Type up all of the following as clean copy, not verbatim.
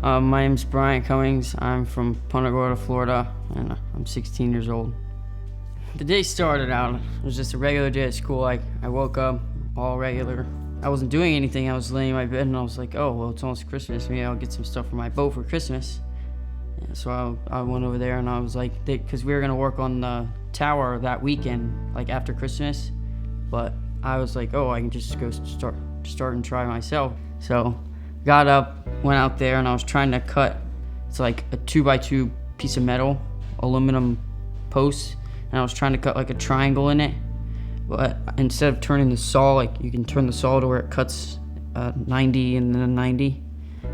My name's Briant Cummings. I'm from Punta Gorda, Florida, and I'm 16 years old. The day started out, it was just a regular day at school. I woke up, all regular. I wasn't doing anything. I was laying in my bed and I was like, oh, well, it's almost Christmas. Maybe I'll get some stuff for my boat for Christmas. Yeah, so I went over there and I was like, because we were gonna work on the tower that weekend, like after Christmas. But I was like, oh, I can just go start and try myself. So got up, went out there, and I was trying to cut, it's like a 2x2 piece of metal, aluminum post, and I was trying to cut like a triangle in it. But instead of turning the saw, like you can turn the saw to where it cuts 90 and then 90,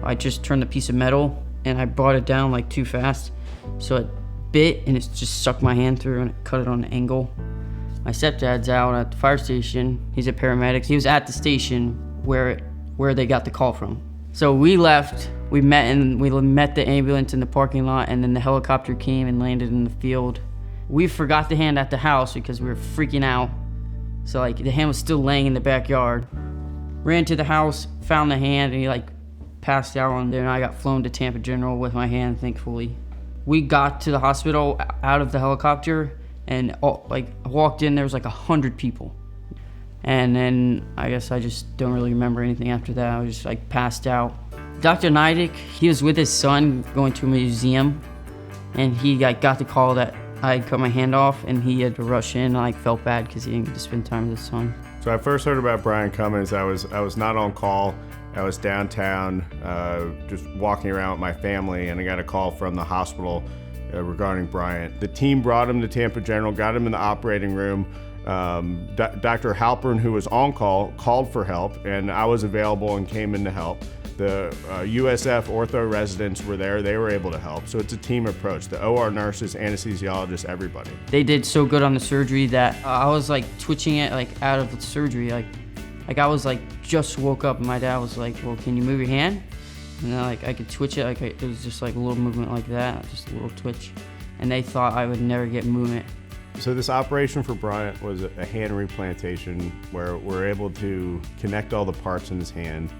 I just turned the piece of metal and I brought it down like too fast. So it bit and it just sucked my hand through and it cut it on an angle. My stepdad's out at the fire station. He's a paramedic. He was at the station where they got the call from. So we left, we met the ambulance in the parking lot, and then the helicopter came and landed in the field. We forgot the hand at the house because we were freaking out. So like the hand was still laying in the backyard. Ran to the house, found the hand, and he like passed out on there, and I got flown to Tampa General with my hand, thankfully. We got to the hospital out of the helicopter, and I walked in, there was like 100 people. And then I guess I just don't really remember anything after that. I was just like passed out. Dr. Nydick, he was with his son going to a museum, and he got the call that I cut my hand off, and he had to rush in. I felt bad because he didn't get to spend time with his son. So I first heard about Briant Cummings. I was not on call. I was downtown, just walking around with my family, and I got a call from the hospital regarding Briant. The team brought him to Tampa General, got him in the operating room. Dr. Halperin, who was on call, called for help, and I was available and came in to help. The USF ortho residents were there. They were able to help. So it's a team approach. The OR nurses, anesthesiologists, everybody. They did so good on the surgery that I was like twitching it like out of the surgery. Like I was like just woke up and my dad was like, well, can you move your hand? And then like I could twitch it. Like it was just like a little movement like that, just a little twitch. And they thought I would never get movement. So this operation for Briant was a hand replantation where we're able to connect all the parts in his hand,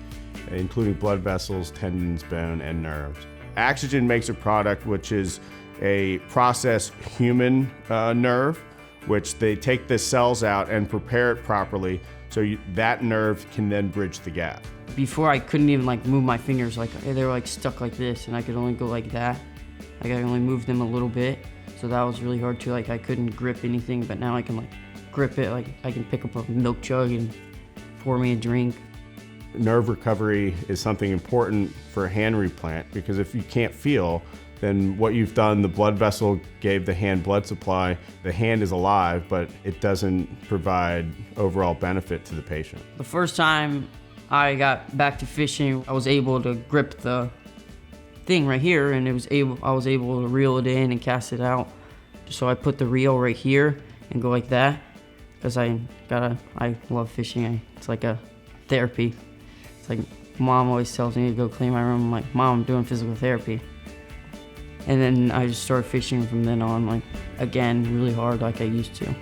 including blood vessels, tendons, bone, and nerves. AxoGen makes a product which is a processed human nerve, which they take the cells out and prepare it properly so that nerve can then bridge the gap. Before I couldn't even like move my fingers, like they were like stuck like this, and I could only go like that. Like I only move them a little bit, so that was really hard too. Like I couldn't grip anything, but now I can like grip it. Like I can pick up a milk jug and pour me a drink. Nerve recovery is something important for a hand replant, because if you can't feel, then what you've done, the blood vessel gave the hand blood supply. The hand is alive, but it doesn't provide overall benefit to the patient. The first time I got back to fishing, I was able to grip the thing right here, and I was able to reel it in and cast it out. So I put the reel right here and go like that, because I love fishing. It's like a therapy. It's like Mom always tells me to go clean my room. I'm like, Mom, I'm doing physical therapy. And then I just started fishing from then on, like again, really hard like I used to.